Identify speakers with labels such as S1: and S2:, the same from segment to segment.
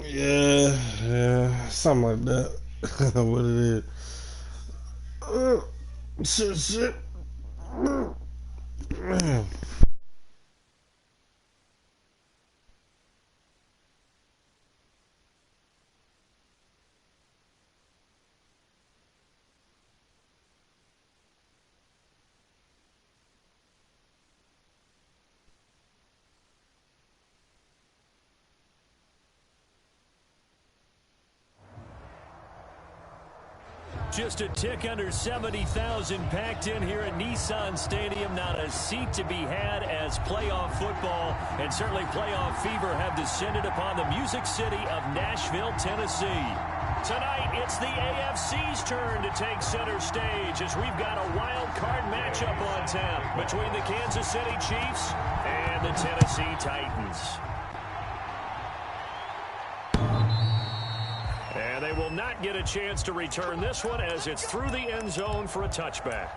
S1: Yeah, something like that. What it is. Shit. Man.
S2: Just a tick under 70,000 packed in here at Nissan Stadium. Not a seat to be had as playoff football and certainly playoff fever have descended upon the Music City of Nashville, Tennessee. Tonight, it's the AFC's turn to take center stage as we've got a wild card matchup on tap between the Kansas City Chiefs and the Tennessee Titans. And they will not get a chance to return this one as it's through the end zone for a touchback.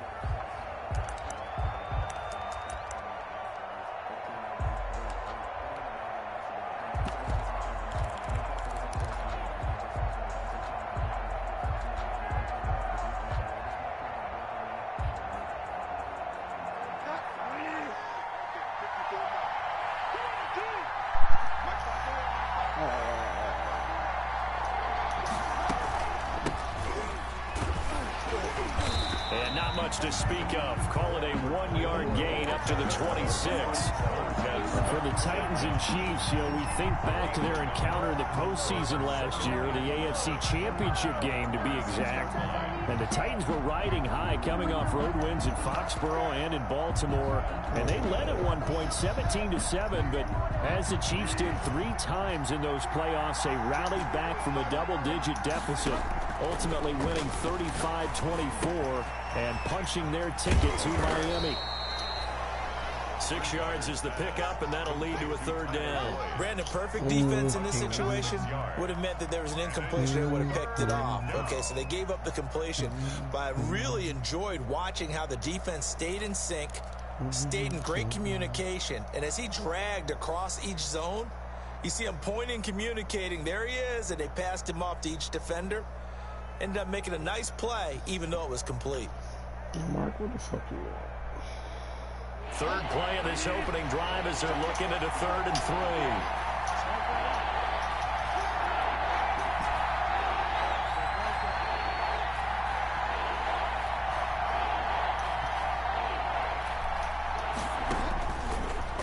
S2: And not much to speak of. Call it a 1-yard gain up to the 26. For the Titans and Chiefs, we think back to their encounter in the postseason last year, the AFC Championship game to be exact. And the Titans were riding high, coming off road wins in Foxborough and in Baltimore. And they led at one point 17-7, but as the Chiefs did 3 times in those playoffs, they rallied back from a double-digit deficit, ultimately winning 35-24 and punching their ticket to Miami. 6 yards is the pickup, and that'll lead to a 3rd down.
S3: Brandon, perfect defense in this situation would have meant that there was an incompletion and would have picked it off. Okay, so they gave up the completion, but I really enjoyed watching how the defense stayed in sync, stayed in great communication, and as he dragged across each zone, you see him pointing, communicating, there he is, and they passed him off to each defender. Ended up making a nice play, even though it was complete.
S1: Mark, what the fuck you at?
S2: 3rd play of this opening drive as they're looking at a 3rd and 3.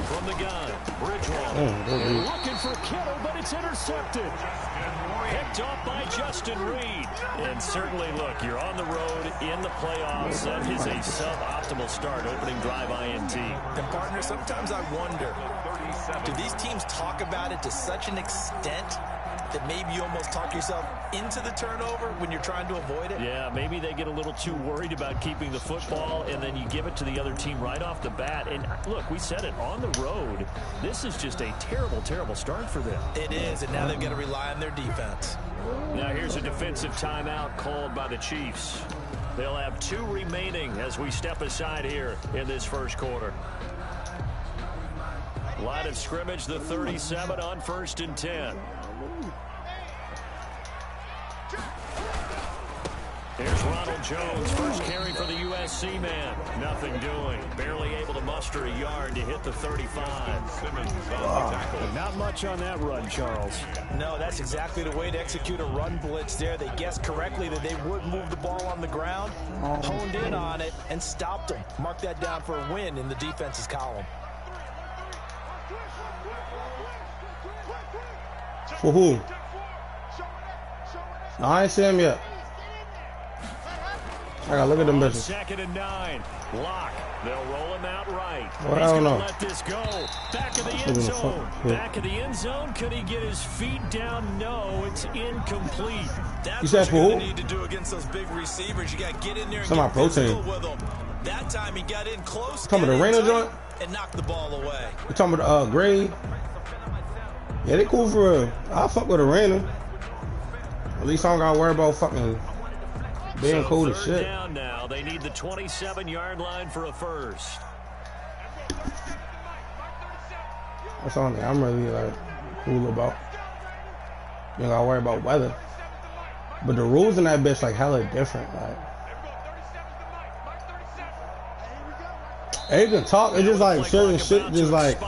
S2: From the gun, Bridgewater. Looking for Kittle, but it's intercepted. Picked off by Justin Reed. And certainly, look, you're on the road in the playoffs. That is a suboptimal start, opening drive INT.
S3: And, partner, sometimes I wonder, do these teams talk about it to such an extent that maybe you almost talk yourself into the turnover when you're trying to avoid it?
S2: Yeah, maybe they get a little too worried about keeping the football, and then you give it to the other team right off the bat. And, look, we said it, on the road, this is just a terrible, terrible start for them.
S3: It is, and now they've got to rely on their defense.
S2: Now here's a defensive timeout called by the Chiefs. They'll have 2 remaining as we step aside here in this first quarter. Line of scrimmage, the 37 on 1st and 10. Here's Ronald Jones, first carry for the USC man. Nothing doing. Barely able to muster a yard to hit the 35.
S4: Not much on that run, Charles.
S3: No, that's exactly the way to execute a run blitz there. They guessed correctly that they would move the ball on the ground, honed in on it, and stopped them. Mark that down for a win in the defense's column.
S1: For who? No, I ain't see him yet. I gotta look at them bitches.
S2: 2nd and 9. Lock. They'll roll him out right.
S1: Well,
S2: He's
S1: I don't
S2: gonna
S1: know.
S2: let this go. Back of the end zone. Back of the end zone. Could he get his feet down? No, it's incomplete.
S3: That's
S1: what
S3: you're
S1: who?
S3: going to need to do against those big receivers. You got to get in there and
S1: Some
S3: get physical
S1: protein.
S3: with them. That time he got in close.
S1: Talking about the Rainer joint?
S3: And knocked the ball away.
S1: You talking about Gray? Yeah, they cool for real. I'll fuck with a Rainer. At least I don't gotta worry about fucking being cool as shit.
S2: Down now. They need the 27-yard line for a first.
S1: That's the only thing I'm really like cool about. You ain't gotta worry about weather. But the rules in that bitch like hella different. Like, they can talk. It's just like certain shit. Just like the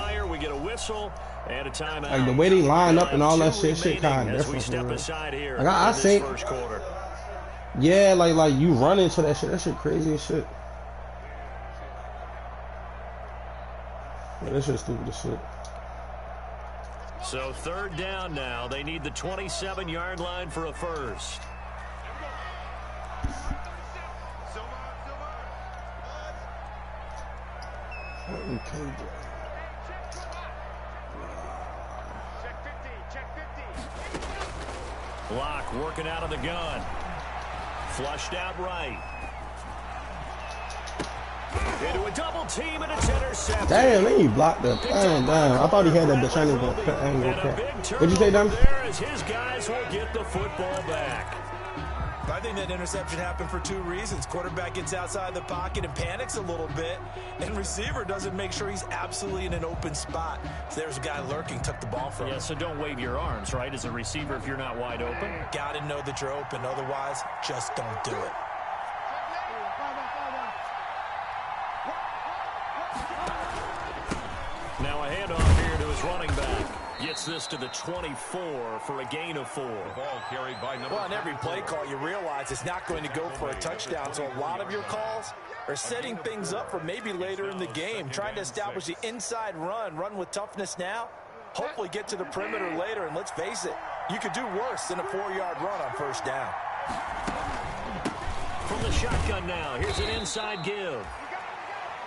S1: way they line up and all that shit kind of different. Like I think, yeah, like you run into that shit. That shit crazy as shit. Yeah, that shit stupid as shit.
S2: So 3rd down now. They need the 27-yard line for a first.
S1: Okay.
S2: Block working out of the gun. Flushed out right. Into a double team and it's intercepted.
S1: Damn, then he blocked the damn. I thought he had that bitch. I ain't gonna cut. What'd you say, Dom?
S2: His guys will get the football back.
S3: I think that interception happened for 2 reasons. Quarterback gets outside the pocket and panics a little bit, and receiver doesn't make sure he's absolutely in an open spot. So there's a guy lurking, took the ball from him.
S2: Yeah, so don't wave your arms, right, as a receiver if you're not wide open.
S3: Got to know that you're open. Otherwise, just don't do it.
S2: Now a handoff here to his running back. Gets this to the 24 for a gain of 4.
S3: Ball carried by number. Well, on every play call, you realize it's not going to go for a touchdown. So a lot of your calls are setting things up for maybe later in the game, trying to establish the inside run with toughness now. Hopefully get to the perimeter later. And let's face it, you could do worse than a 4-yard run on 1st down.
S2: From the shotgun now, here's an inside give.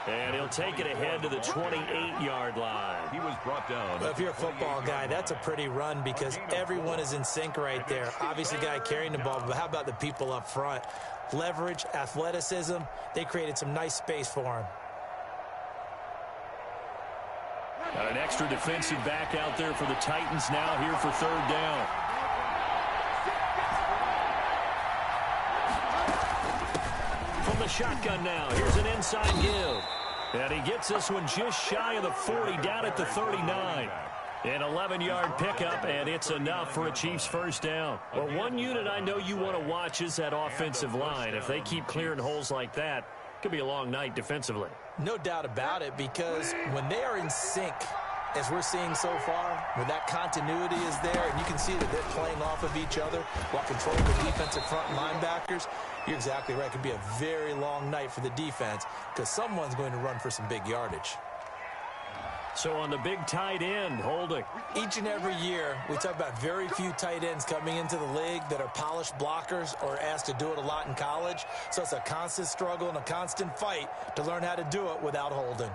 S2: And he'll take it ahead to the 28-yard line.
S3: He was brought down. Well, if you're a football guy, that's a pretty run because everyone is in sync right there. Obviously, guy carrying the ball, but how about the people up front? Leverage, athleticism, they created some nice space for him.
S2: Got an extra defensive back out there for the Titans now here for 3rd down. From the shotgun now, here's an inside give. And he gets this one just shy of the 40, down at the 39. An 11-yard pickup, and it's enough for a Chiefs 1st down. Well, one unit I know you want to watch is that offensive line. If they keep clearing holes like that, it could be a long night defensively.
S3: No doubt about it, because when they are in sync, as we're seeing so far, when that continuity is there, and you can see that they're playing off of each other while controlling the defensive front linebackers, you're exactly right. It could be a very long night for the defense because someone's going to run for some big yardage.
S2: So on the big tight end, holding.
S3: Each and every year, we talk about very few tight ends coming into the league that are polished blockers or asked to do it a lot in college. So it's a constant struggle and a constant fight to learn how to do it without holding.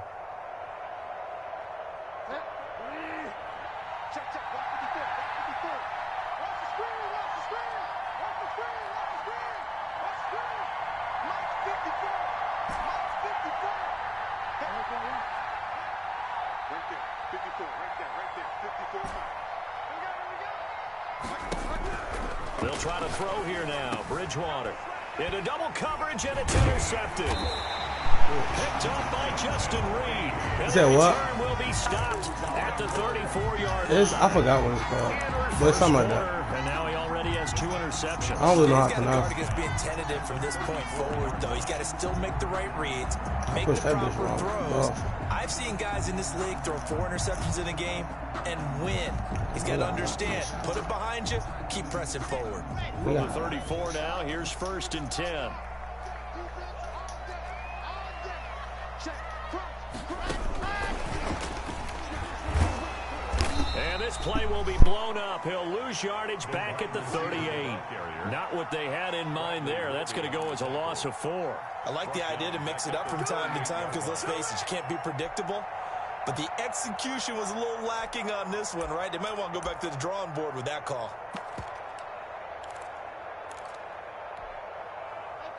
S2: They'll try to throw here now. Bridgewater into double coverage, and it's intercepted. Picked up by Justin Reed.
S1: Is that what?
S2: Will be stopped at the 34-yard
S1: line. I forgot what it's called. But it's something like that.
S2: And now he already has 2 interceptions.
S1: I don't really know how to pronounce it.
S3: He's being tentative from this point forward, though. He's got to still make the right reads, make the proper throws. I've seen guys in this league throw 4 interceptions in a game and win. He's got to understand, put it behind you, keep pressing forward.
S2: From the 34 now, here's 1st and 10. And this play will be blown up. He'll lose yardage back at the 38. Not what they had in mind there. That's going to go as a loss of 4.
S3: I like the idea to mix it up from time to time because, let's face it, you can't be predictable. But the execution was a little lacking on this one, right? They might want to go back to the drawing board with that call.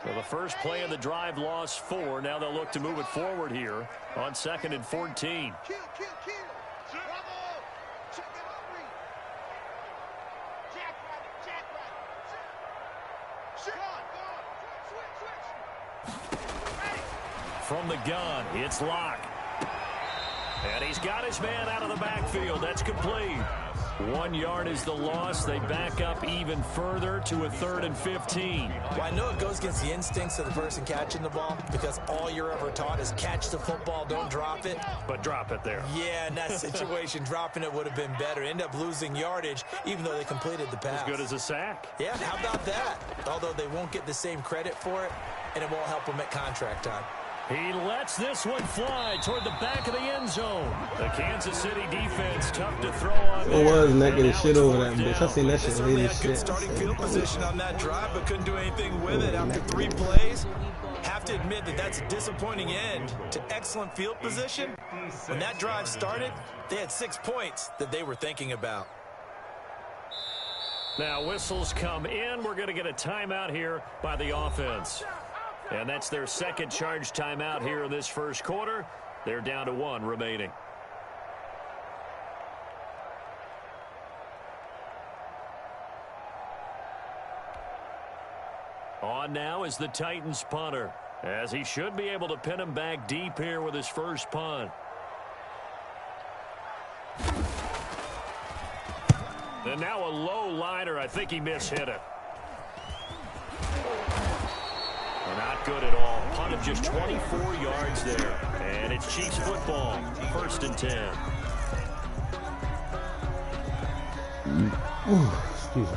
S2: So the first play of the drive lost 4. Now they'll look to move it forward here on 2nd and 14. From the gun, it's Locke. And he's got his man out of the backfield. That's complete. 1 yard is the loss. They back up even further to a 3rd and 15.
S3: Well, I know it goes against the instincts of the person catching the ball because all you're ever taught is catch the football, don't drop it.
S2: But drop it there.
S3: Yeah, in that situation, dropping it would have been better. End up losing yardage, even though they completed the pass.
S2: As good as a sack.
S3: Yeah, how about that? Although they won't get the same credit for it, and it won't help them at contract time.
S2: He lets this one fly toward the back of the end zone. The Kansas City defense tough to throw on.
S1: It was naked and shit over that bitch. I seen that shit.
S3: Certainly had good starting field position on that drive, but couldn't do anything with it after 3 plays. Have to admit that that's a disappointing end to excellent field position. When that drive started, they had 6 points that they were thinking about.
S2: Now whistles come in. We're going to get a timeout here by the offense. And that's their second charge timeout here in this first quarter. They're down to 1 remaining. On now is the Titans punter, as he should be able to pin him back deep here with his first punt. And now a low liner. I think he mishit it. Not good at all. Punt of just 24 yards there. And it's Chiefs football. 1st and 10.
S1: Excuse me.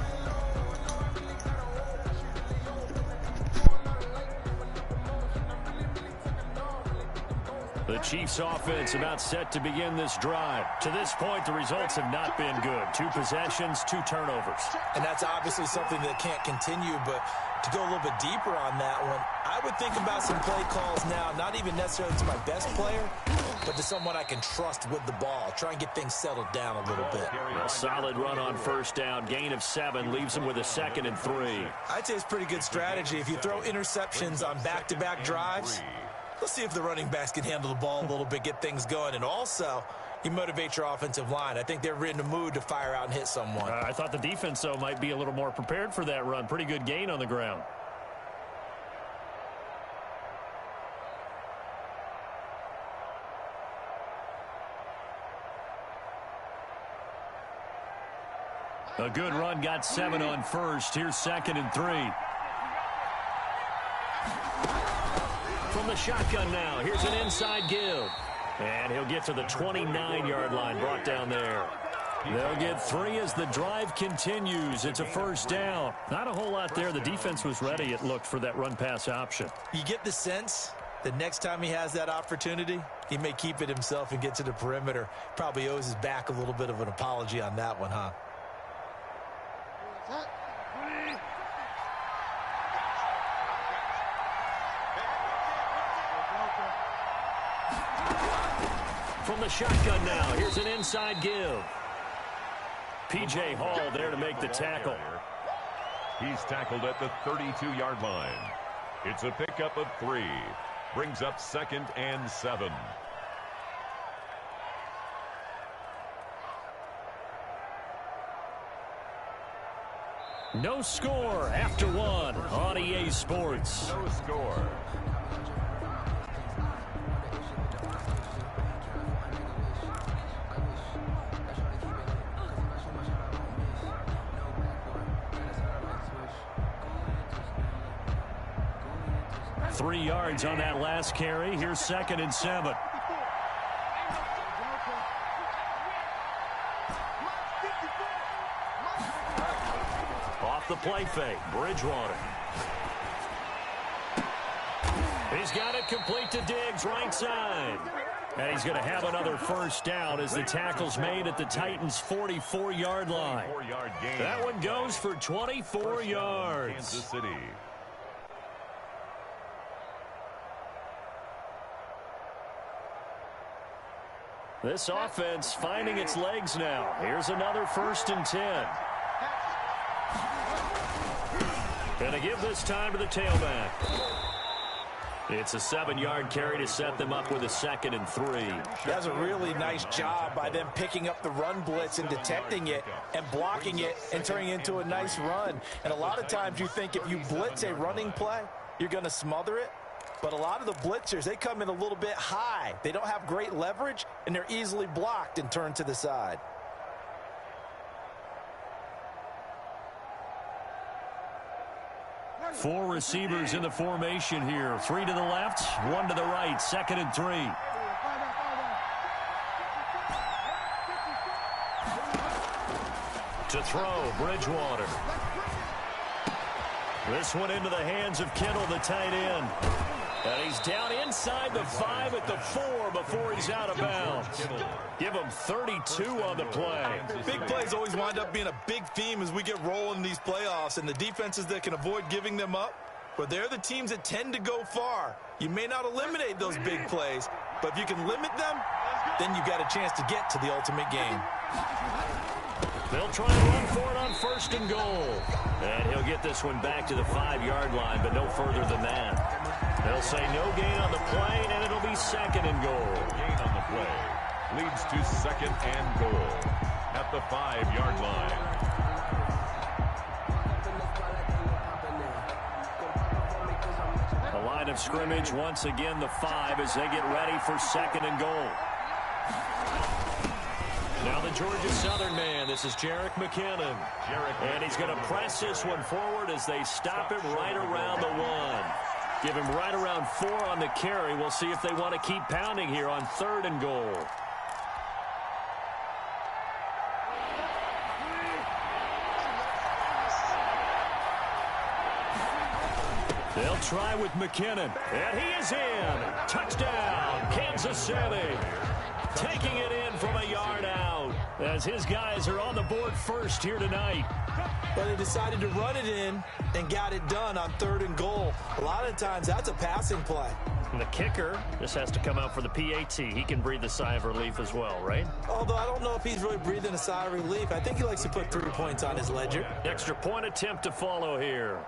S2: The Chiefs offense about set to begin this drive. To this point, the results have not been good. 2 possessions, 2 turnovers.
S3: And that's obviously something that can't continue, but to go a little bit deeper on that one, I would think about some play calls now, not even necessarily to my best player, but to someone I can trust with the ball. Try and get things settled down a little bit.
S2: A solid run on 1st down. Gain of 7 leaves them with a 2nd and 3.
S3: I'd say it's pretty good strategy. If you throw interceptions on back-to-back drives, let's see if the running backs can handle the ball a little bit, get things going, and also you motivate your offensive line. I think they're in the mood to fire out and hit someone.
S2: I thought the defense, though, might be a little more prepared for that run. Pretty good gain on the ground. A good run, got 7 on 1st. Here's 2nd and 3. From the shotgun now, here's an inside give. And he'll get to the 29-yard line, brought down there. They'll get 3 as the drive continues. It's a 1st down. Not a whole lot there. The defense was ready, it looked, for that run-pass option.
S3: You get the sense that next time he has that opportunity, he may keep it himself and get to the perimeter. Probably owes his back a little bit of an apology on that one, huh?
S2: From the shotgun now, here's an inside give. P.J. Hall there to make the tackle.
S5: He's tackled at the 32-yard line. It's a pickup of 3. Brings up 2nd and 7.
S2: No score after 1 on EA Sports.
S5: No score.
S2: Three yards on that last carry. Here's 2nd and 7. Off the play fake, Bridgewater. He's got it complete to Diggs, right side. And he's going to have another 1st down as the tackle's made at the Titans' 44-yard line. That one goes for 24 yards.
S5: Kansas City.
S2: This offense finding its legs now. Here's another 1st and 10. Going to give this time to the tailback. It's a 7-yard carry to set them up with a 2nd and 3.
S3: That's a really nice job by them picking up the run blitz and detecting it and blocking it and turning it into a nice run. And a lot of times you think if you blitz a running play, you're going to smother it. But a lot of the blitzers, they come in a little bit high. They don't have great leverage, and they're easily blocked and turned to the side.
S2: Four receivers in the formation here. 3 to the left, 1 to the right. 2nd and 3. To throw, Bridgewater. This one into the hands of Kittle, the tight end. And he's down inside the 5 at the 4 before he's out of bounds. Give him 32 on the play.
S3: Big plays always wind up being a big theme as we get rolling in these playoffs, and the defenses that can avoid giving them up, but they're the teams that tend to go far. You may not eliminate those big plays, but if you can limit them, then you've got a chance to get to the ultimate game.
S2: They'll try and run for it on 1st and goal. And he'll get this one back to the 5-yard line, but no further than that. They'll say no gain on the play, and it'll be 2nd and goal.
S5: Gain on the play leads to 2nd and goal at the 5-yard line.
S2: The line of scrimmage, once again, the 5 as they get ready for 2nd and goal. Now the Georgia Southern man. This is Jerick McKinnon. And he's going to press this one forward as they stop him right around the 1. Give him right around 4 on the carry. We'll see if they want to keep pounding here on 3rd and goal. They'll try with McKinnon. And he is in. Touchdown, Kansas City. Taking it in from a yard out as his guys are on the board first here tonight.
S3: But they decided to run it in and got it done on 3rd and goal. A lot of times that's a passing play.
S2: And the kicker just has to come out for the PAT. He can breathe a sigh of relief as well, right?
S3: Although I don't know if he's really breathing a sigh of relief. I think he likes to put 3 points on his ledger.
S2: Extra point attempt to follow here.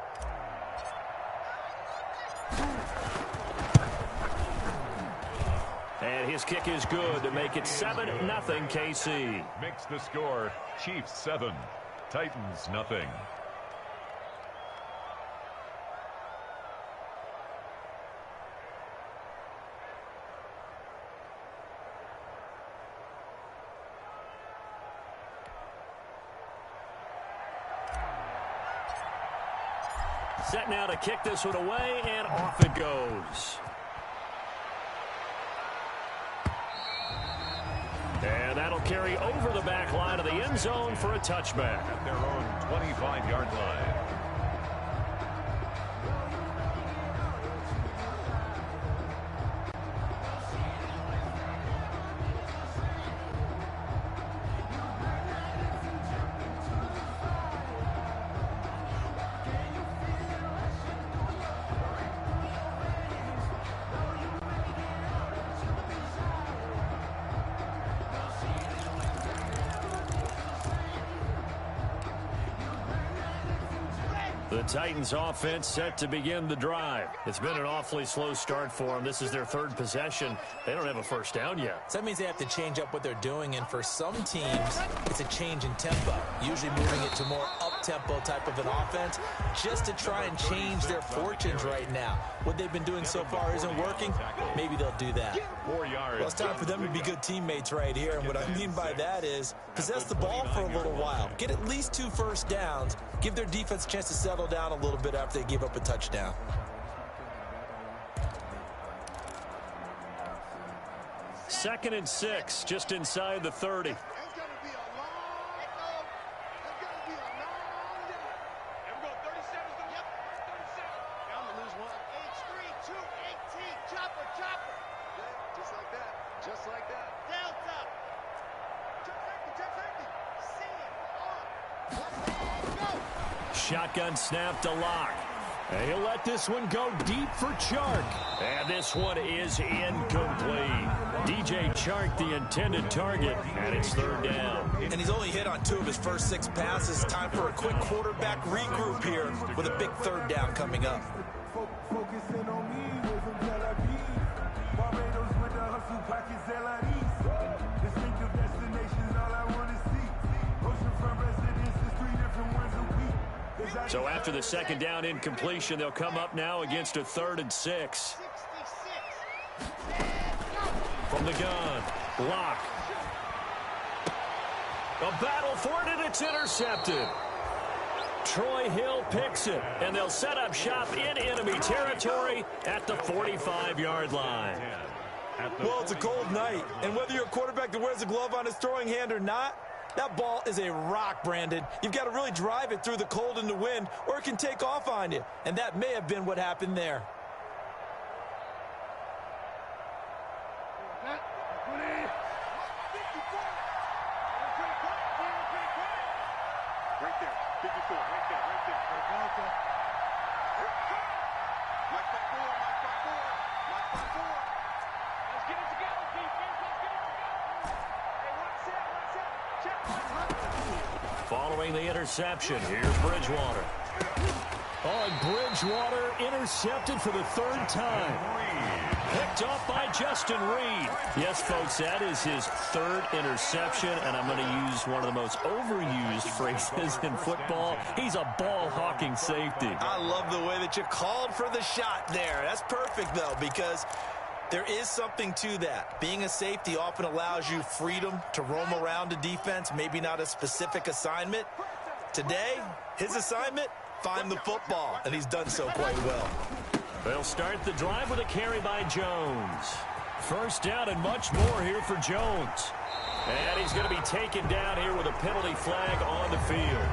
S2: And his kick is good to make it 7-0 KC.
S5: Makes the score Chiefs 7, Titans nothing.
S2: Set now to kick this one away, and off it goes. And that'll carry over the back line of the end zone for a touchback.
S5: At their own 25-yard line.
S2: The Titans offense set to begin the drive. It's been an awfully slow start for them. This is their 3rd possession. They don't have a first down yet.
S3: So that means they have to change up what they're doing, and for some teams, it's a change in tempo, usually moving it to more up-tempo type of an offense just to try and change their fortunes right now. What they've been doing so far isn't working. Maybe they'll do that.
S5: 4 yards.
S3: Well, it's time for them to be good teammates right here, and what I mean by that is possess the ball for a little while, get at least 2 first downs, give their defense a chance to settle down a little bit after they give up a touchdown.
S2: Second and 6, just inside the 30. Shotgun snap to Locke. And he'll let this one go deep for Chark. And this one is incomplete. DJ Chark, the intended target, and it's 3rd down.
S3: And he's only hit on 2 of his first 6 passes. Time for a quick quarterback regroup here with a big 3rd down coming up.
S2: So after the 2nd down incompletion, they'll come up now against a 3rd and 6. From the gun, Locke. A battle for it, and it's intercepted. Troy Hill picks it, and they'll set up shop in enemy territory at the 45-yard line.
S3: Well, it's a cold night, and whether you're a quarterback that wears a glove on his throwing hand or not, that ball is a rock, Brandon. You've got to really drive it through the cold and the wind, or it can take off on you, and that may have been what happened there.
S2: Following the interception, here's Bridgewater. Oh, and Bridgewater intercepted for the third time. Picked off by Justin Reed. Yes, folks, that is his third interception, and I'm going to use one of the most overused phrases in football. He's a ball-hawking safety.
S3: I love the way that you called for the shot there. That's perfect, though, because there is something to that. Being a safety often allows you freedom to roam around a defense, maybe not a specific assignment. Today, his assignment, find the football, and he's done so quite well.
S2: They'll start the drive with a carry by Jones. First down and much more here for Jones. And he's going to be taken down here with a penalty flag on the field.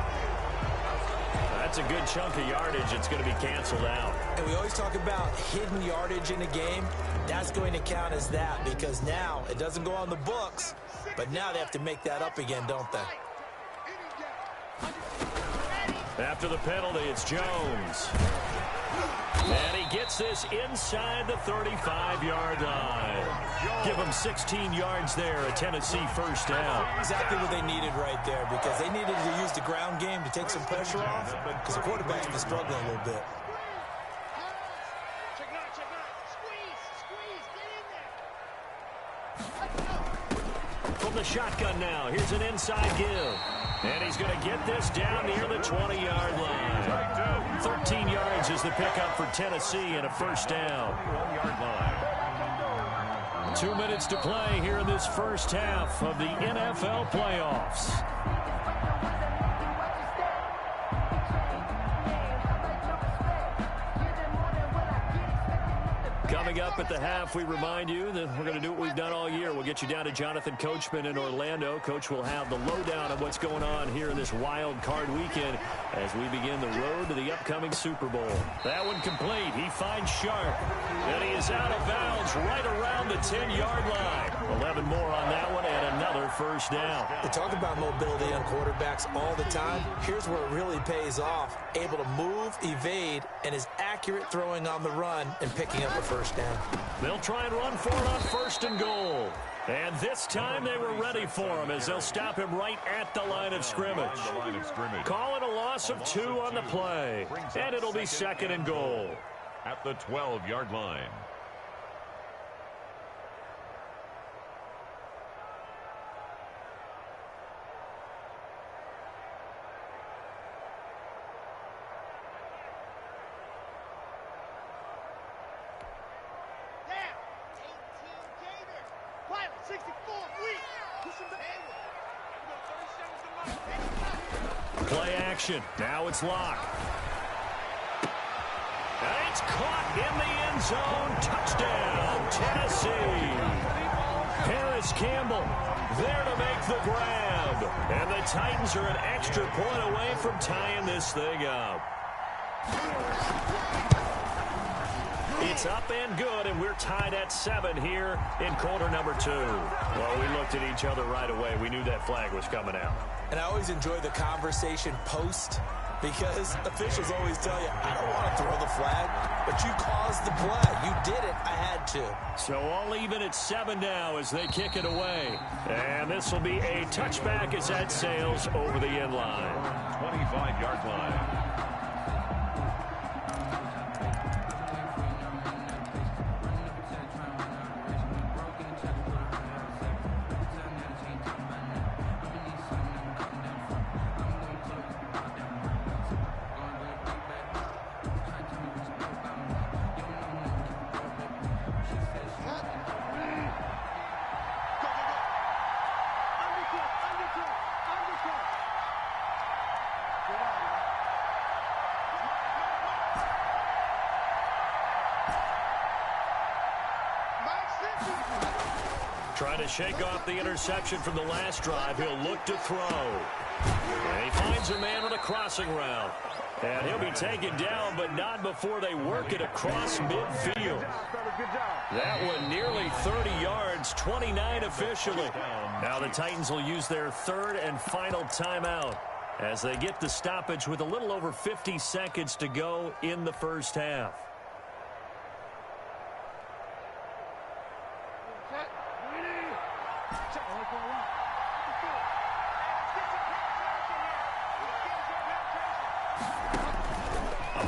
S2: That's a good chunk of yardage. It's going to be canceled out.
S3: And we always talk about hidden yardage in a game. That's going to count as that because now it doesn't go on the books, but now they have to make that up again, don't they?
S2: After the penalty, it's Jones. And he gets this inside the 35-yard line. Give them 16 yards there, a Tennessee first down.
S3: Exactly what they needed right there because they needed to use the ground game to take some pressure off because the quarterback's been struggling a little bit.
S2: From the shotgun now, here's an inside give. And he's going to get this down near the 20-yard line. 13 yards is the pickup for Tennessee and a first down. 2 minutes to play here in this first half of the NFL playoffs. Coming up at the half, we remind you that we're going to do what we've done all year. We'll get you down to Jonathan Coachman in Orlando. Coach will have the lowdown of what's going on here in this wild card weekend as we begin the road to the upcoming Super Bowl. That one complete. He finds Sharp, and he is out of bounds right around the 10-yard line. 11 more on that one and another first down.
S3: We talk about mobility on quarterbacks all the time. Here's where it really pays off. Able to move, evade, and is accurate throwing on the run and picking up a first down.
S2: They'll try and run for it on first and goal. And this time they were ready for him as they'll stop him right at the line of scrimmage. Calling a loss of 2 on the play. And it'll be second and goal.
S5: At the 12-yard line.
S2: Play action. Now it's Locke. And it's caught in the end zone. Touchdown, Tennessee. Harris Campbell there to make the grab. And the Titans are an extra point away from tying this thing up. It's up and good, and we're tied at 7 here in quarter number 2. Well, we looked at each other right away. We knew that flag was coming out.
S3: And I always enjoy the conversation post because officials always tell you, I don't want to throw the flag, but you caused the play. You did it. I had to.
S2: So all even at 7 now as they kick it away. And this will be a touchback as that sails over the end line.
S5: 25-yard line.
S2: Trying to shake off the interception from the last drive. He'll look to throw. And he finds a man on a crossing route. And he'll be taken down, but not before they work it across midfield. That one nearly 30 yards, 29 officially. Now the Titans will use their third and final timeout as they get the stoppage with a little over 50 seconds to go in the first half.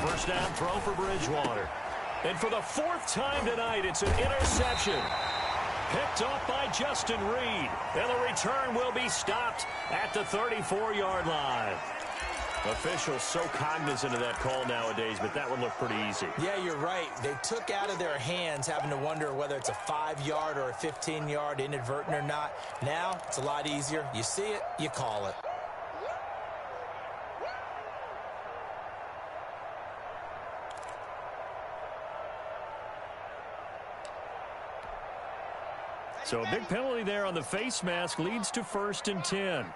S2: First down throw for Bridgewater. And for the fourth time tonight, it's an interception. Picked off by Justin Reed. And the return will be stopped at the 34-yard line. Officials so cognizant of that call nowadays, but that one looked pretty easy.
S3: Yeah, you're right. They took out of their hands having to wonder whether it's a 5-yard or a 15-yard inadvertent or not. Now, it's a lot easier. You see it, you call it.
S2: So a big penalty there on the face mask leads to 1st and 10.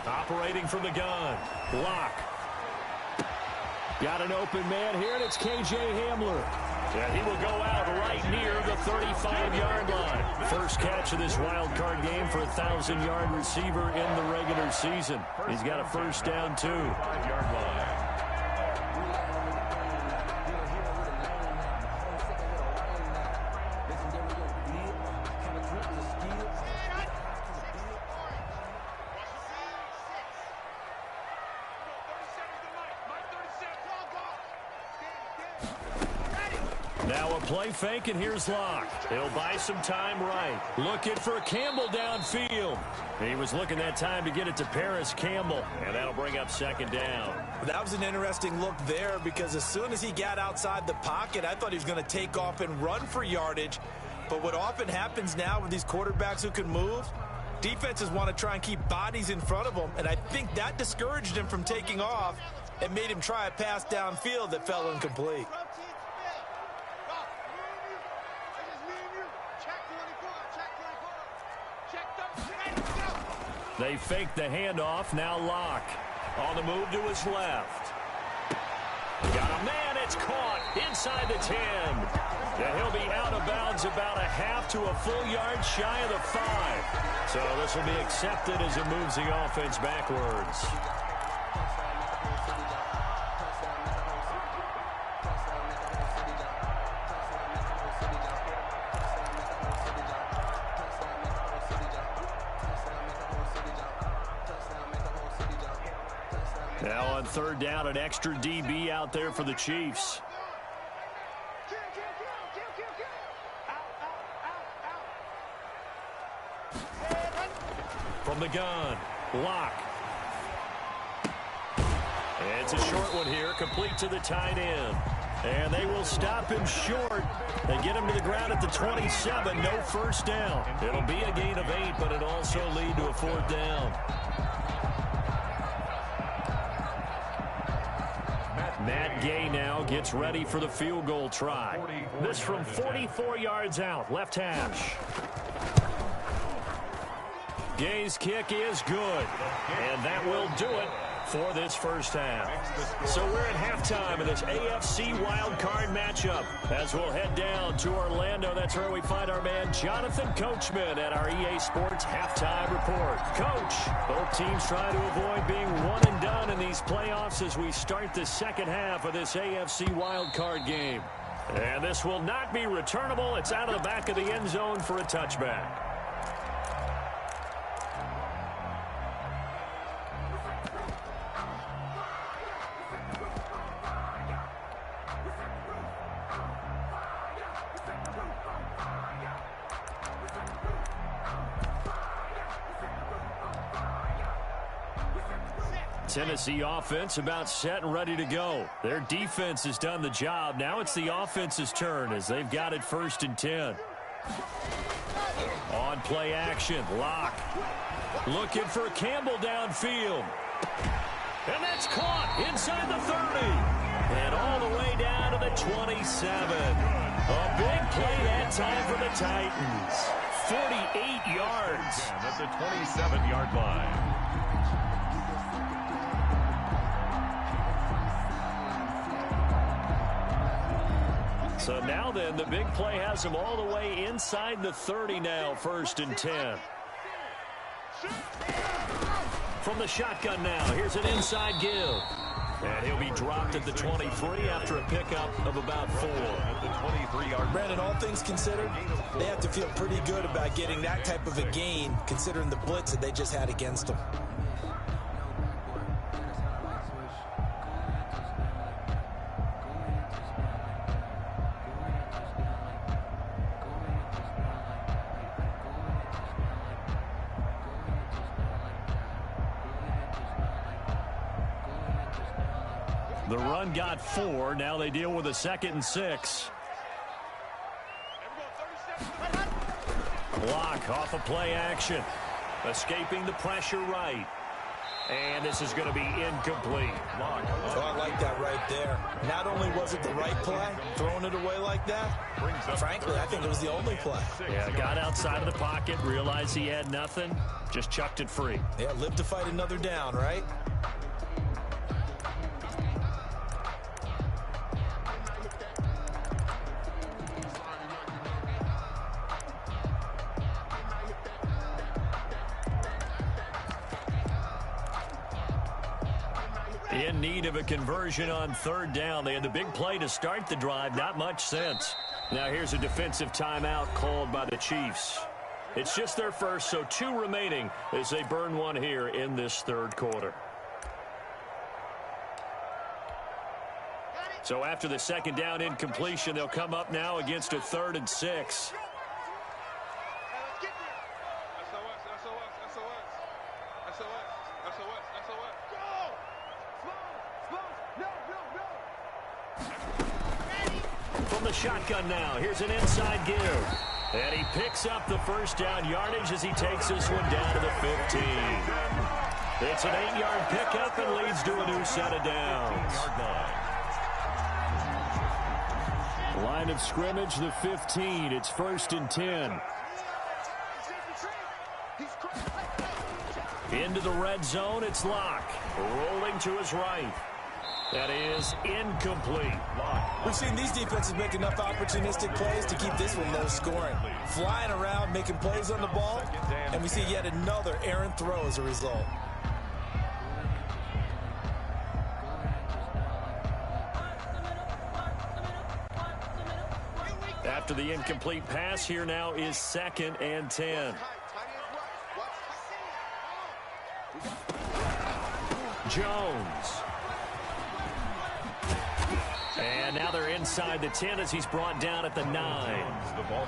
S2: Operating from the gun. Block. Got an open man here, and it's K.J. Hamler. And he will go out right near the 35-yard line. First catch of this wild card game for a 1,000-yard receiver in the regular season. He's got a first down, too. 5-yard line. Now a play fake, and here's Locke. He'll buy some time right. Looking for Campbell downfield. He was looking that time to get it to Paris Campbell, and that'll bring up 2nd down.
S3: That was an interesting look there because as soon as he got outside the pocket, I thought he was going to take off and run for yardage. But what often happens now with these quarterbacks who can move, defenses want to try and keep bodies in front of them, and I think that discouraged him from taking off and made him try a pass downfield that fell incomplete.
S2: They fake the handoff. Now Locke on the move to his left. Got a man. It's caught inside the 10. And he'll be out of bounds about a half to a full yard shy of the 5. So this will be accepted as it moves the offense backwards. Now on 3rd down, an extra DB out there for the Chiefs. From the gun, Locke. It's a short one here, complete to the tight end. And they will stop him short. They get him to the ground at the 27, no first down. It'll be a gain of 8, but it'll also lead to a 4th down. Matt Gay now gets ready for the field goal try. This from 44 yards out, left hash. Gay's kick is good, and that will do it for this first half. So we're at halftime of this AFC wildcard matchup as we'll head down to Orlando. That's where we find our man Jonathan Coachman at our EA Sports Halftime Report. Coach, both teams trying to avoid being one and done in these playoffs as we start the second half of this AFC wildcard game. And this will not be returnable. It's out of the back of the end zone for a touchback. Tennessee offense about set and ready to go. Their defense has done the job. Now it's the offense's turn as they've got it 1st and 10. On play action, Locke. Looking for Campbell downfield. And that's caught inside the 30. And all the way down to the 27. A big play that time for the Titans. 48 yards.
S5: At the 27-yard line.
S2: So now then, the big play has them all the way inside the 30 now, 1st and 10. From the shotgun now, here's an inside give. And he'll be dropped at the 23 after a pickup of about 4.
S5: At the 23-yard.
S3: Brandon, all things considered, they have to feel pretty good about getting that type of a gain, considering the blitz that they just had against them.
S2: The run got 4. Now they deal with a 2nd and 6. Block off a play action. Escaping the pressure right. And this is going to be incomplete.
S3: Oh, I like that right there. Not only was it the right play, throwing it away like that, frankly, I think it was the only play.
S2: Yeah, got outside of the pocket, realized he had nothing, just chucked it free.
S3: Yeah, live to fight another down, right?
S2: In need of a conversion on 3rd down. They had the big play to start the drive. Not much sense. Now here's a defensive timeout called by the Chiefs. It's just their first, so 2 remaining as they burn one here in this 3rd quarter. So after the 2nd down incompletion, they'll come up now against a 3rd and 6. From the shotgun now, here's an inside give. And he picks up the 1st down yardage as he takes this one down to the 15. It's an 8-yard pickup and leads to a new set of downs. Line of scrimmage, the 15. It's 1st and 10. Into the red zone, it's Locke. Rolling to his right. That is incomplete.
S3: We've seen these defenses make enough opportunistic plays to keep this one low scoring. Flying around, making plays on the ball, and we see yet another errant throw as a result.
S2: After the incomplete pass, here now is 2nd and 10. Jones. And now they're inside the 10 as he's brought down at the 9.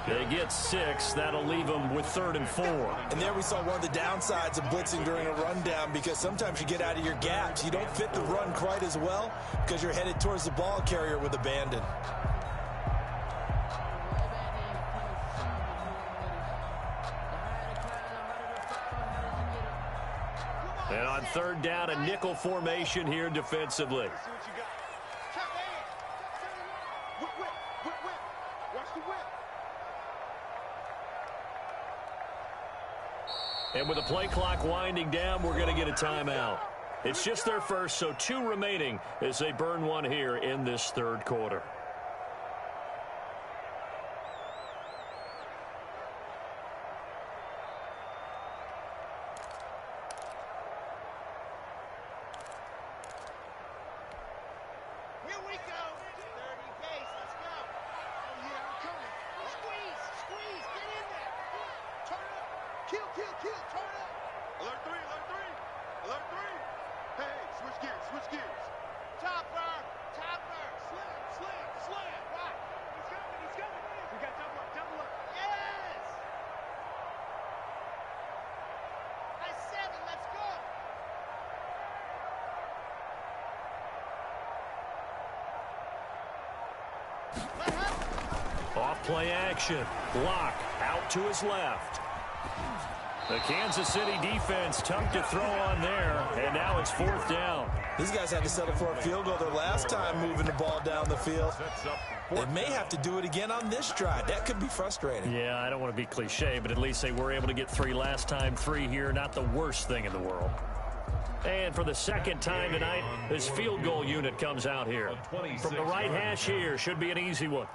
S2: They get 6. That'll leave them with 3rd and 4.
S3: And there we saw one of the downsides of blitzing during a rundown, because sometimes you get out of your gaps. You don't fit the run quite as well because you're headed towards the ball carrier with abandon.
S2: And on 3rd down, a nickel formation here defensively. And with the play clock winding down, we're going to get a timeout. It's just their first, so 2 remaining as they burn one here in this 3rd quarter. Off play action. Block out to his left. The Kansas City defense tough to throw on there, and now it's 4th down.
S3: These guys had to settle for a field goal their last time moving the ball down the field. They may have to do it again on this drive. That could be frustrating.
S2: Yeah, I don't want to be cliche, but at least they were able to get 3 last time. 3 here, not the worst thing in the world. And for the second time tonight, this field goal unit comes out here. From the right hash here, should be an easy one.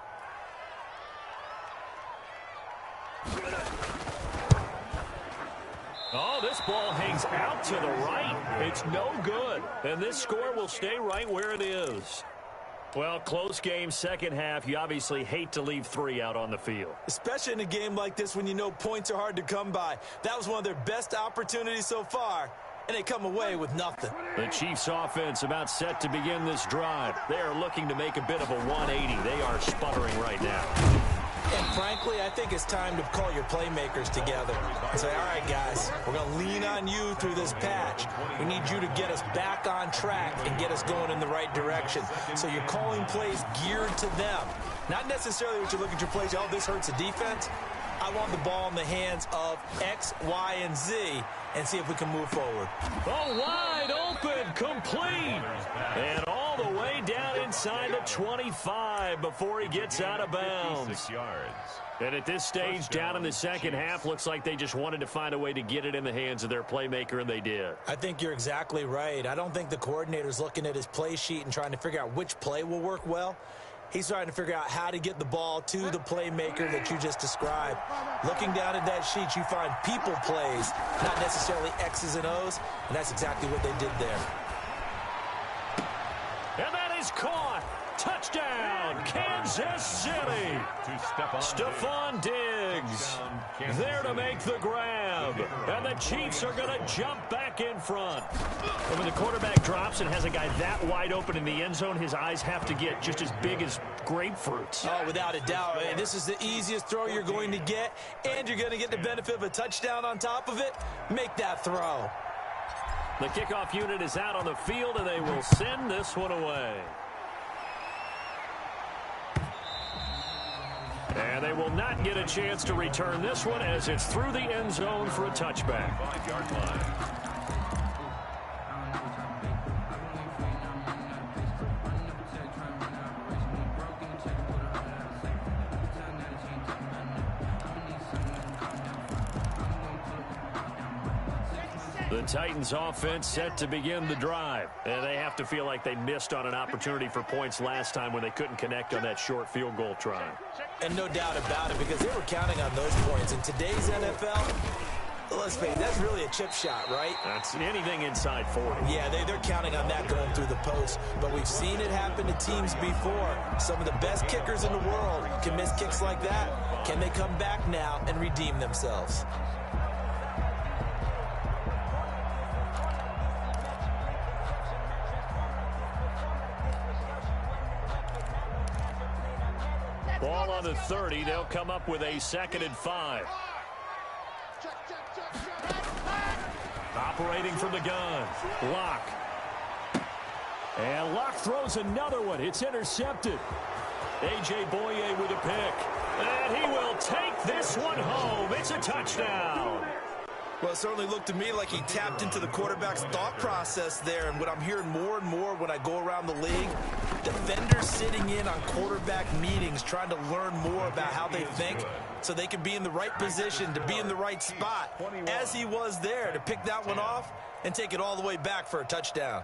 S2: Oh, this ball hangs out to the right. It's no good. And this score will stay right where it is. Well, close game, second half. You obviously hate to leave 3 out on the field.
S3: Especially in a game like this when you know points are hard to come by. That was one of their best opportunities so far, and they come away with nothing.
S2: The Chiefs offense about set to begin this drive. They are looking to make a bit of a 180. They are sputtering right now.
S3: And frankly, I think it's time to call your playmakers together and say, all right, guys, we're going to lean on you through this patch. We need you to get us back on track and get us going in the right direction. So you're calling plays geared to them. Not necessarily what you look at your plays, oh, this hurts the defense. I want the ball in the hands of X, Y, and Z and see if we can move forward.
S2: Oh, wide open, complete. And all the way down inside the 25 before he gets out of bounds. And at this stage, down in the second half, looks like they just wanted to find a way to get it in the hands of their playmaker, and they did.
S3: I think you're exactly right. I don't think the coordinator's looking at his play sheet and trying to figure out which play will work well. He's trying to figure out how to get the ball to the playmaker that you just described. Looking down at that sheet, you find people plays, not necessarily X's and O's, and that's exactly what they did there.
S2: And that is caught. Touchdown, Kansas City. Stephon Diggs there to make the grab. And the Chiefs are going to jump back in front. And when the quarterback drops and has a guy that wide open in the end zone, his eyes have to get just as big as grapefruits.
S3: Oh, without a doubt. And this is the easiest throw you're going to get, and you're going to get the benefit of a touchdown on top of it. Make that throw.
S2: The kickoff unit is out on the field, and they will send this one away. And they will not get a chance to return this one as it's through the end zone for a touchback.
S5: 5-yard line.
S2: The Titans offense set to begin the drive. And they have to feel like they missed on an opportunity for points last time when they couldn't connect on that short field goal try.
S3: And no doubt about it, because they were counting on those points. In today's NFL, let's face it, that's really a chip shot, right?
S2: That's anything inside 40.
S3: Yeah, they're counting on that going through the post. But we've seen it happen to teams before. Some of the best kickers in the world can miss kicks like that. Can they come back now and redeem themselves?
S2: Ball on the 30. They'll come up with a 2nd and 5. Operating from the gun. Locke. And Locke throws another one. It's intercepted. A.J. Boye with a pick. And he will take this one home. It's a touchdown.
S3: Well, it certainly looked to me like he tapped into the quarterback's thought process there. And what I'm hearing more and more when I go around the league, defenders sitting in on quarterback meetings trying to learn more about how they think so they can be in the right position to be in the right spot, as he was there to pick that one off and take it all the way back for a touchdown.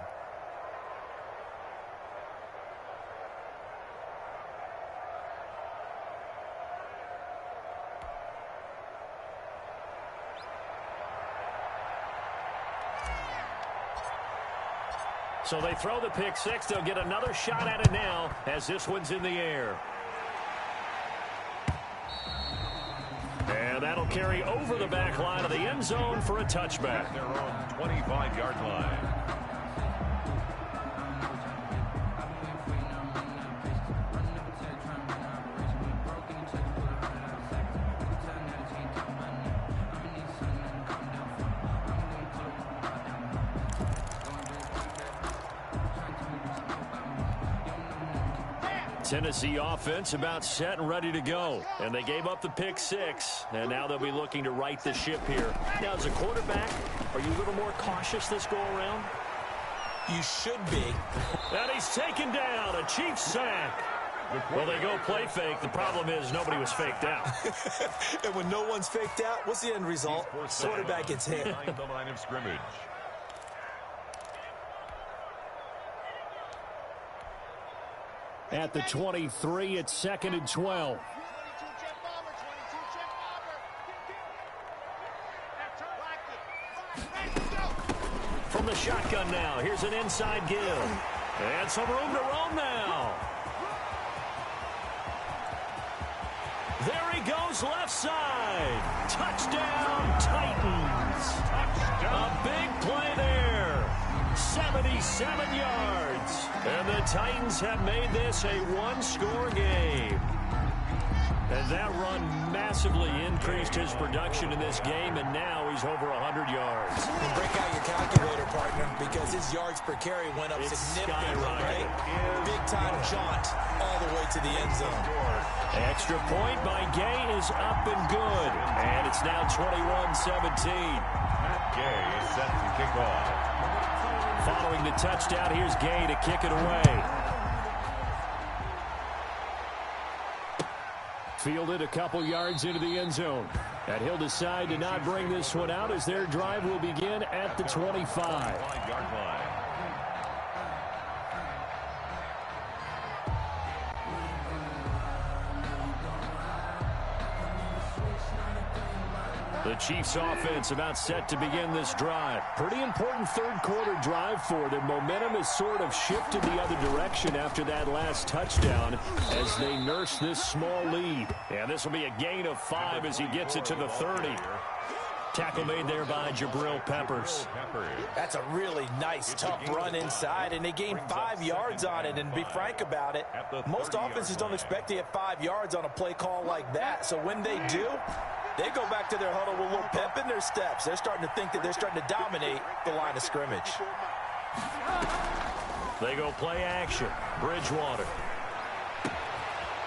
S2: So they throw the pick six. They'll get another shot at it now as this one's in the air. And that'll carry over the back line of the end zone for a touchback.
S5: Their own 25-yard line.
S2: Tennessee offense about set and ready to go. And they gave up the pick 6, and now they'll be looking to right the ship here. Now, as a quarterback, are you a little more cautious this go-around?
S3: You should be.
S2: And he's taken down. A Chiefs sack. Well, they go play fake. The problem is nobody was faked out.
S3: And when no one's faked out, what's the end result? Quarterback gets hit.
S5: The line of scrimmage.
S2: At the 23, it's 2nd and 12. From the shotgun now, here's an inside give. And some room to roam now. There he goes, left side. Touchdown, Titans. Touchdown. A big play there. 77 yards. And the Titans have made this a one-score game. And that run massively increased his production in this game, and now he's over 100 yards.
S3: And break out your calculator, partner, because his yards per carry went up significantly, right? Big-time jaunt all the way to the end zone.
S2: Extra point by Gay is up and good. And it's now 21-17.
S5: Matt Gay is set to kick off.
S2: Following the touchdown, here's Gay to kick it away. Fielded a couple yards into the end zone. And he'll decide to not bring this one out as their drive will begin at the 25.
S5: 5-yard line.
S2: The Chiefs offense about set to begin this drive. Pretty important third quarter drive for them. Momentum has sort of shifted the other direction after that last touchdown as they nurse this small lead. And this will be a gain of 5 as he gets it to the 30. Tackle made there by Jabril Peppers.
S3: That's a really nice, tough run inside, and they gained 5 yards on it. And to be frank about it, most offenses don't expect to get 5 yards on a play call like that. So when they do, they go back to their huddle with a little pep in their steps. They're starting to think that they're starting to dominate the line of scrimmage.
S2: They go play action. Bridgewater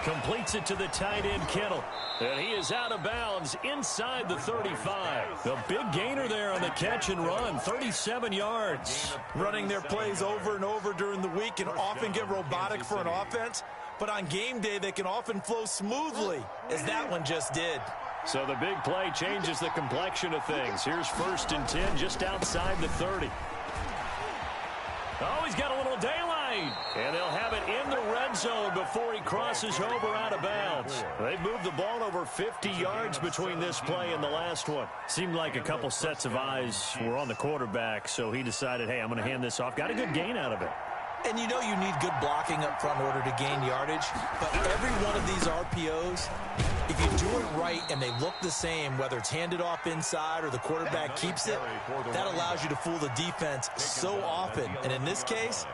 S2: completes it to the tight end, Kittle. And he is out of bounds inside the 35. The big gainer there on the catch and run, 37 yards.
S3: Running their plays over and over during the week can often get robotic for an offense, but on game day they can often flow smoothly, as that one just did.
S2: So the big play changes the complexion of things. Here's 1st and 10 just outside the 30. Oh, he's got a little daylight. And they'll have it in the red zone before he crosses over out of bounds. They've moved the ball over 50 yards between this play and the last one. Seemed like a couple sets of eyes were on the quarterback, so he decided, hey, I'm going to hand this off. Got a good gain out of it.
S3: And you know you need good blocking up front in order to gain yardage, but every one of these RPOs, if you do it right and they look the same, whether it's handed off inside or the quarterback keeps it, that allows you to fool the defense so often. And in this case,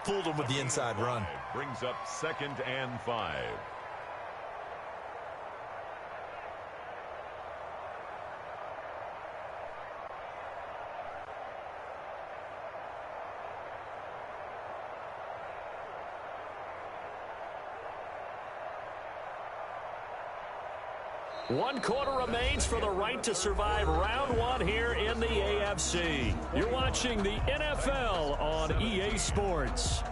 S3: fooled them with the inside run.
S5: Brings up 2nd and 5.
S2: One quarter remains for the right to survive round 1 here in the AFC. You're watching the NFL on EA Sports.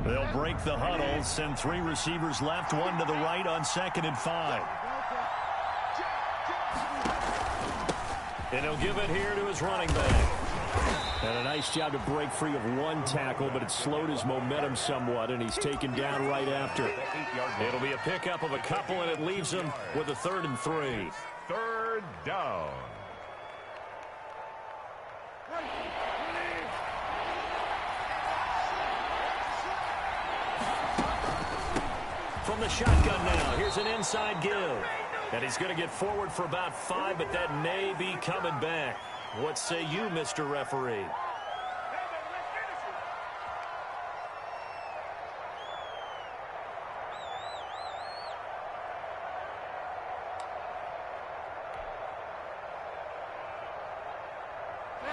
S2: They'll break the huddle, send 3 receivers left, 1 to the right on 2nd and 5. And he'll give it here to his running back. And a nice job to break free of 1 tackle, but it slowed his momentum somewhat, and he's taken down right after. It'll be a pickup of a couple, and it leaves him with a 3rd and 3.
S5: 3rd down.
S2: From the shotgun now, here's an inside give. And he's going to get forward for about 5, but that may be coming back. What say you, Mr. Referee?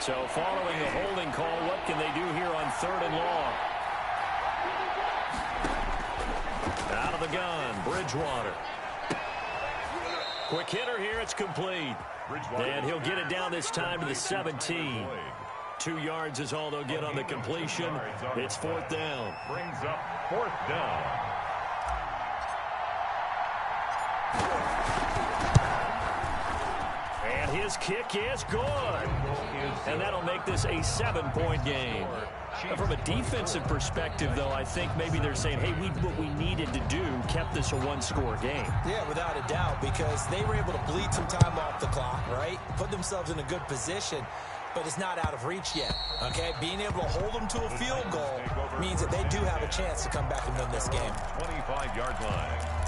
S2: So following the holding call, what can they do here on 3rd and long? Out of the gun, Bridgewater. Quick hitter here, it's complete. And he'll get it down this time to the 17. 2 yards is all they'll get on the completion. It's 4th down.
S5: Brings up 4th down.
S2: And his kick is good. And that'll make this a 7-point game. From a defensive perspective, though, I think maybe they're saying, hey, what we needed to do kept this a 1-score game.
S3: Yeah, without a doubt, because they were able to bleed some time off the clock, right? Put themselves in a good position, but it's not out of reach yet, okay? Being able to hold them to a field goal means that they do have a chance to come back and win this game.
S5: 25-yard line.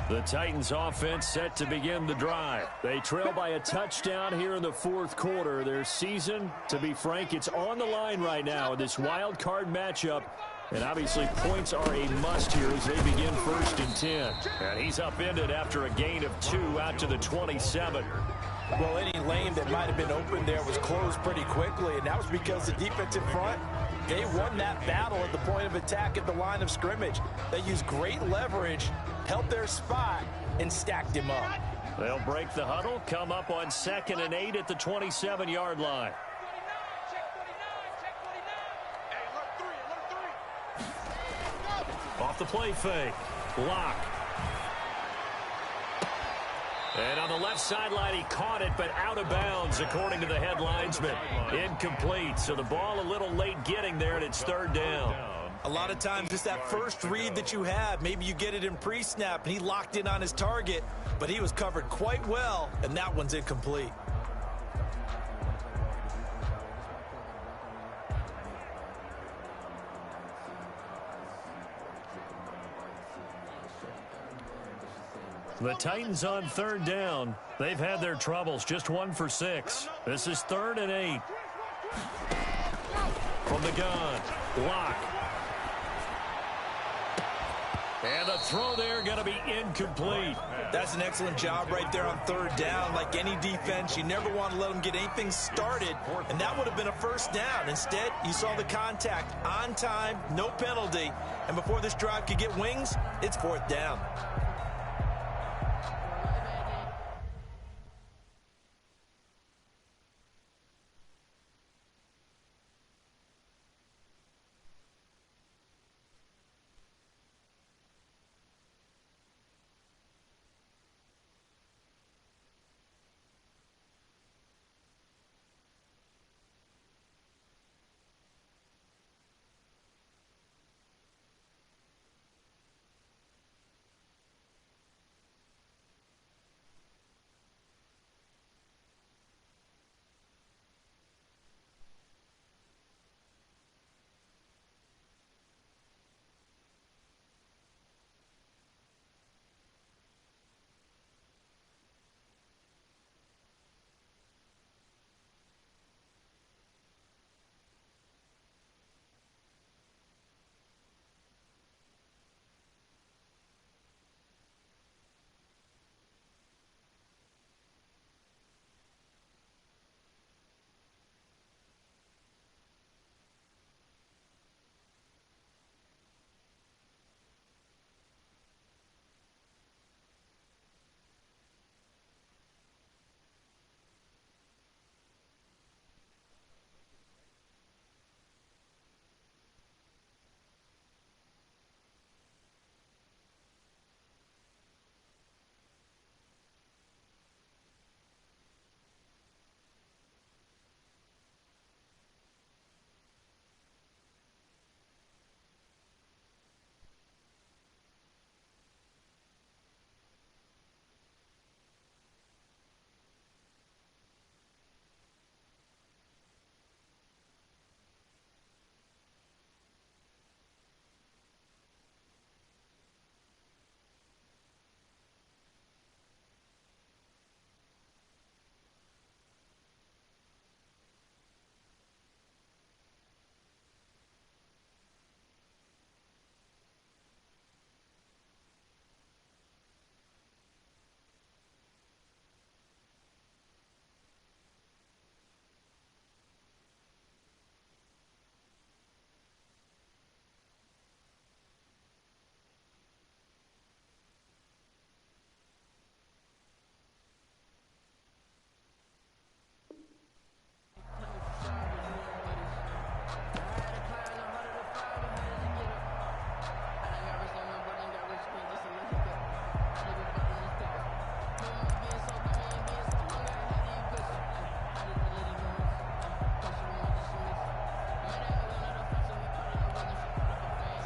S2: The Titans offense set to begin the drive. They trail by a touchdown here in the 4th quarter. Their season, to be frank, it's on the line right now in this wild card matchup. And obviously points are a must here as they begin 1st and 10. And he's upended after a gain of 2 out to the 27.
S3: Well, any lane that might have been open there was closed pretty quickly, and that was because the defensive front, they won that battle at the point of attack at the line of scrimmage. They used great leverage, held their spot, and stacked him up.
S2: They'll break the huddle, come up on 2nd and 8 at the 27-yard line. Off the play fake. Lock. And on the left sideline, he caught it, but out of bounds, according to the head linesman. Incomplete, so the ball a little late getting there, and it's 3rd down.
S3: A lot of times it's that first read that you have. Maybe you get it in pre-snap, and he locked in on his target, but he was covered quite well, and that one's incomplete.
S2: The Titans on 3rd down. They've had their troubles, just 1 for 6. This is 3rd and 8. From the gun, Lock. And the throw there going to be incomplete.
S3: That's an excellent job right there on 3rd down. Like any defense, you never want to let them get anything started, and that would have been a 1st down. Instead, you saw the contact on time, no penalty, and before this drive could get wings, it's 4th down.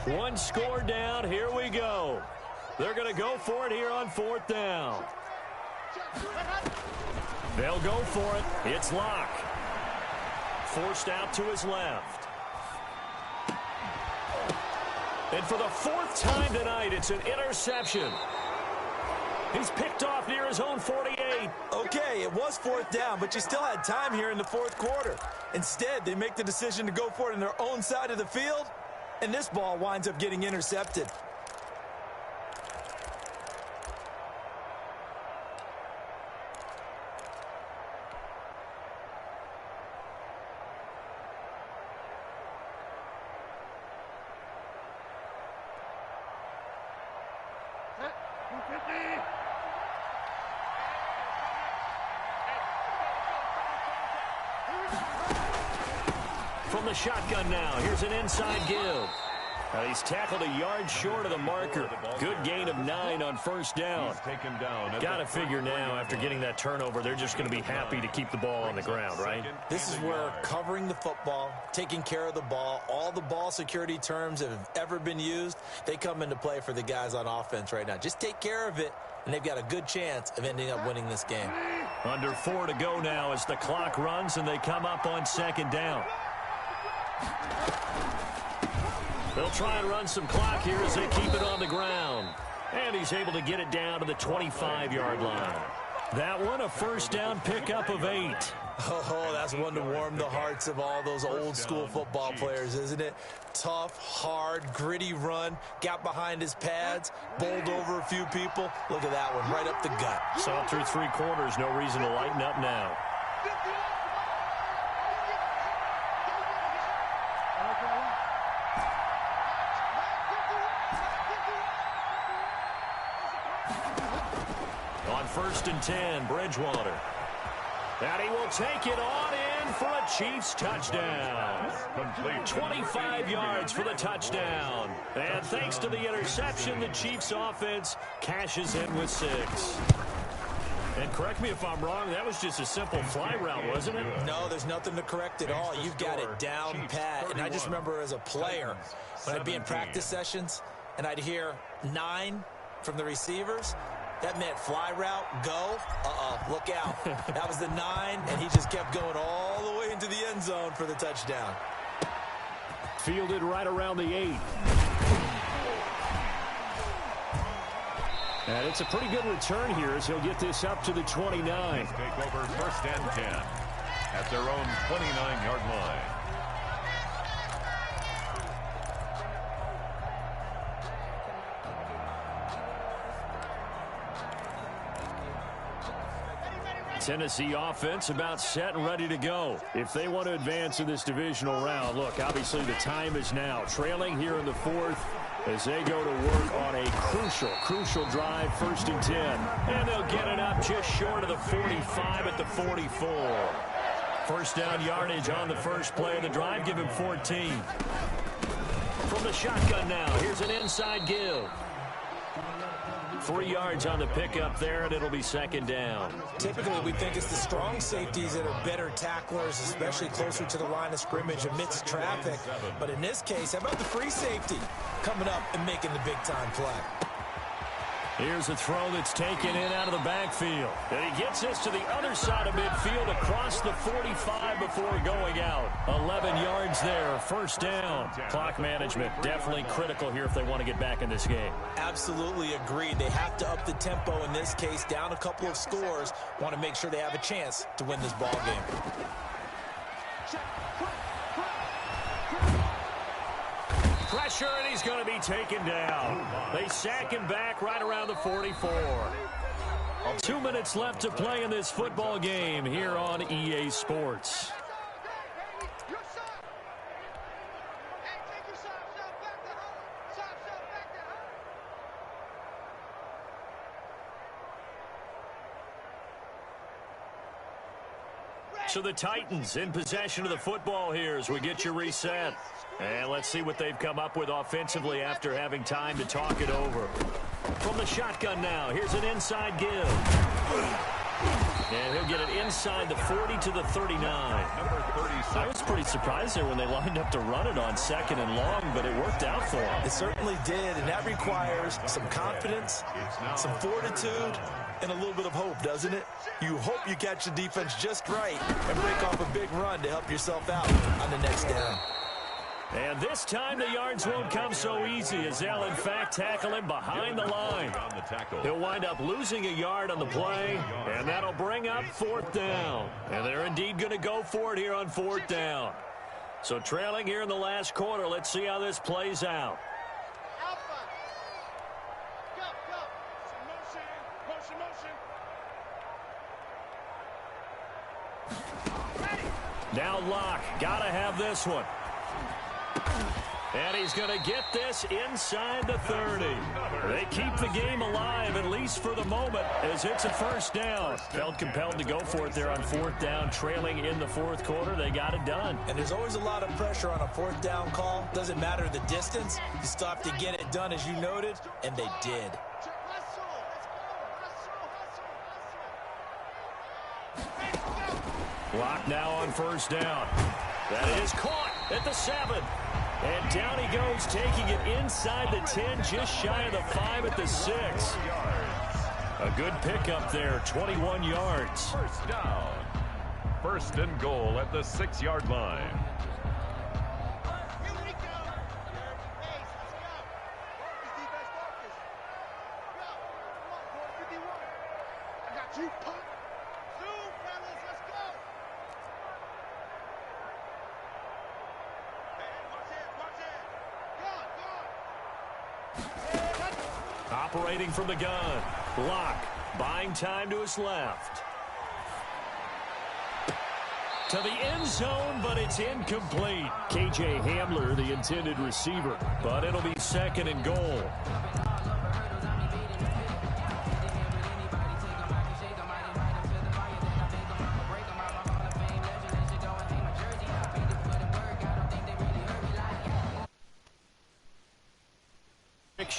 S2: One score down. Here we go. They're going to go for it here on 4th down. They'll go for it. It's Locke. Forced out to his left. And for the 4th time tonight, it's an interception. He's picked off near his own 48.
S3: Okay, it was 4th down, but you still had time here in the 4th quarter. Instead, they make the decision to go for it on their own side of the field, and this ball winds up getting intercepted.
S2: From the shotgun now, here's an inside give. He's tackled a yard short of the marker. Good gain of 9 on 1st down. Got to figure now, after getting that turnover, they're just going to be happy to keep the ball on the ground, right?
S3: This is where covering the football, taking care of the ball, all the ball security terms that have ever been used, they come into play for the guys on offense right now. Just take care of it, and they've got a good chance of ending up winning this game.
S2: Under 4 to go now as the clock runs, and they come up on 2nd down. They'll try and run some clock here as they keep it on the ground. And he's able to get it down to the 25-yard line. That one, a 1st down pickup of 8.
S3: Oh, that's one to warm the hearts of all those old-school football players, isn't it? Tough, hard, gritty run, got behind his pads, bowled over a few people. Look at that one, right up the gut.
S2: Saw through 3 quarters, no reason to lighten up now. On 1st and 10, Bridgewater. And he will take it on in for a Chiefs touchdown. 25 yards for the touchdown. And thanks to the interception, the Chiefs offense cashes in with 6. And correct me if I'm wrong, that was just a simple fly route, wasn't it?
S3: No, there's nothing to correct at all. You've got it down pat. And I just remember as a player, when I'd be in practice sessions, and I'd hear 9 from the receivers, that meant fly route, go, look out. That was the 9, and he just kept going all the way into the end zone for the touchdown.
S2: Fielded right around the 8. And it's a pretty good return here as he'll get this up to the 29.
S5: Take over 1st and 10 at their own 29-yard line.
S2: Tennessee offense about set and ready to go. If they want to advance in this divisional round, look, obviously the time is now. Trailing here in the 4th as they go to work on a crucial drive, 1st and 10. And they'll get it up just short of the 45 at the 44. 1st down yardage on the first play of the drive. Give him 14. From the shotgun now, here's an inside give. 3 yards on the pickup there, and it'll be 2nd down.
S3: Typically, we think it's the strong safeties that are better tacklers, especially closer to the line of scrimmage amidst traffic. But in this case, how about the free safety coming up and making the big-time play?
S2: Here's a throw that's taken in out of the backfield. And he gets this to the other side of midfield across the 45 before going out. 11 yards there, 1st down. Clock management definitely critical here if they want to get back in this game.
S3: Absolutely agreed. They have to up the tempo in this case, down a couple of scores. Want to make sure they have a chance to win this ball game.
S2: Pressure, and he's going to be taken down. They sack him back right around the 44. 2 minutes left to play in this football game here on EA Sports. So the Titans in possession of the football here as we get you reset. And let's see what they've come up with offensively after having time to talk it over. From the shotgun now, here's an inside give. And he'll get it inside the 40 to the 39.
S5: Number 36.
S2: I was pretty surprised there when they lined up to run it on 2nd and long, but it worked out for him.
S3: It certainly did, and that requires some confidence, some fortitude, and a little bit of hope, doesn't it? You hope you catch the defense just right and break off a big run to help yourself out on the next down.
S2: And this time the yards won't come so easy as they'll in fact tackle him behind the line. He'll wind up losing a yard on the play, and that'll bring up 4th down. And they're indeed going to go for it here on 4th down. So trailing here in the last quarter, let's see how this plays out. Now Locke, gotta have this one. And he's going to get this inside the 30. They keep the game alive, at least for the moment, as it's a 1st down. Felt compelled to go for it there on 4th down, trailing in the 4th quarter. They got it done.
S3: And there's always a lot of pressure on a 4th down call. Doesn't matter the distance. You still have to get it done, as you noted, and they did.
S2: Lock now on 1st down. That is caught at the 7. And down he goes, taking it inside the 10, just shy of the 5 at the 6. A good pickup there, 21 yards.
S5: 1st down. 1st and goal at the 6-yard line.
S2: Operating from the gun. Locke buying time to his left. To the end zone, but it's incomplete. K.J. Hamler, the intended receiver, but it'll be 2nd and goal.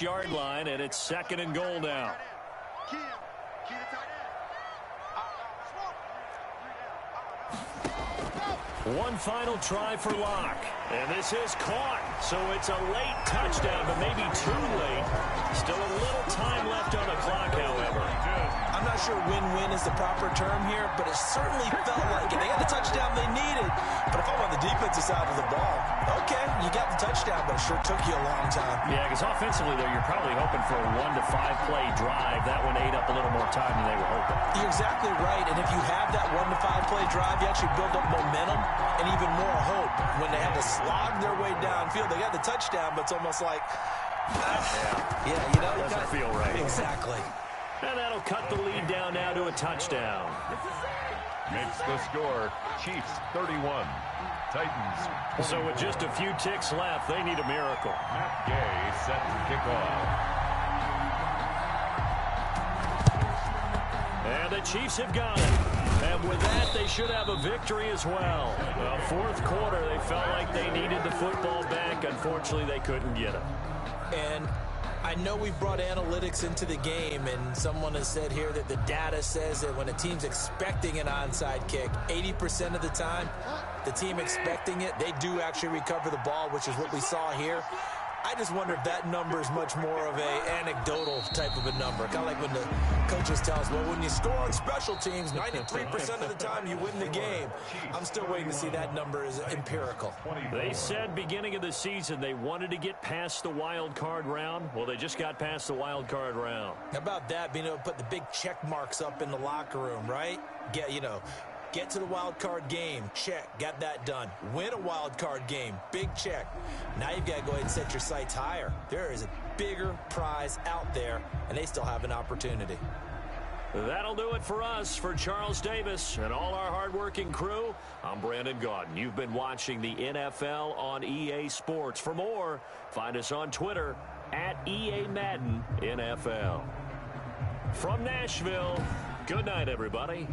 S2: Yard line, and it's 2nd and goal now. One final try for Locke, and this is caught, so it's a late touchdown, but maybe too late. Still a little time left on the clock, however.
S3: I'm not sure win-win is the proper term here, but it certainly felt like it. They had the touchdown they needed, but if I'm on the defensive side of the ball, okay, you got the touchdown, but it sure took you a long time.
S2: Yeah, because offensively, though, you're probably hoping for a 1 to 5 play drive. That one ate up a little more time than they were hoping.
S3: You're exactly right, and if you have that 1 to 5 play drive, you actually build up momentum and even more hope. When they had to slog their way downfield, they got the touchdown, but it's almost like, yeah, you know,
S2: doesn't feel right.
S3: Exactly.
S2: And that'll cut the lead down now to a touchdown.
S5: Makes the score Chiefs 31, Titans 21.
S2: So with just a few ticks left, they need a miracle.
S5: Matt Gay set to kick off.
S2: And the Chiefs have got it. And with that, they should have a victory as well. Well, 4th quarter, they felt like they needed the football back. Unfortunately, they couldn't get it.
S3: And I know we've brought analytics into the game, and someone has said here that the data says that when a team's expecting an onside kick, 80% of the time, the team expecting it, they do actually recover the ball, which is what we saw here. I just wonder if that number is much more of a anecdotal type of a number. Kind of like when the coaches tell us, well, when you score on special teams, 93% of the time you win the game. I'm still waiting to see that number is empirical.
S2: They said beginning of the season they wanted to get past the wild card round. Well, they just got past the wild card round.
S3: How about that, being able to put the big check marks up in the locker room, right? Get to the wild card game. Check. Got that done. Win a wild card game. Big check. Now you've got to go ahead and set your sights higher. There is a bigger prize out there, and they still have an opportunity.
S2: That'll do it for us. For Charles Davis and all our hardworking crew, I'm Brandon Gaudin. You've been watching the NFL on EA Sports. For more, find us on Twitter at EA Madden NFL. From Nashville, good night, everybody.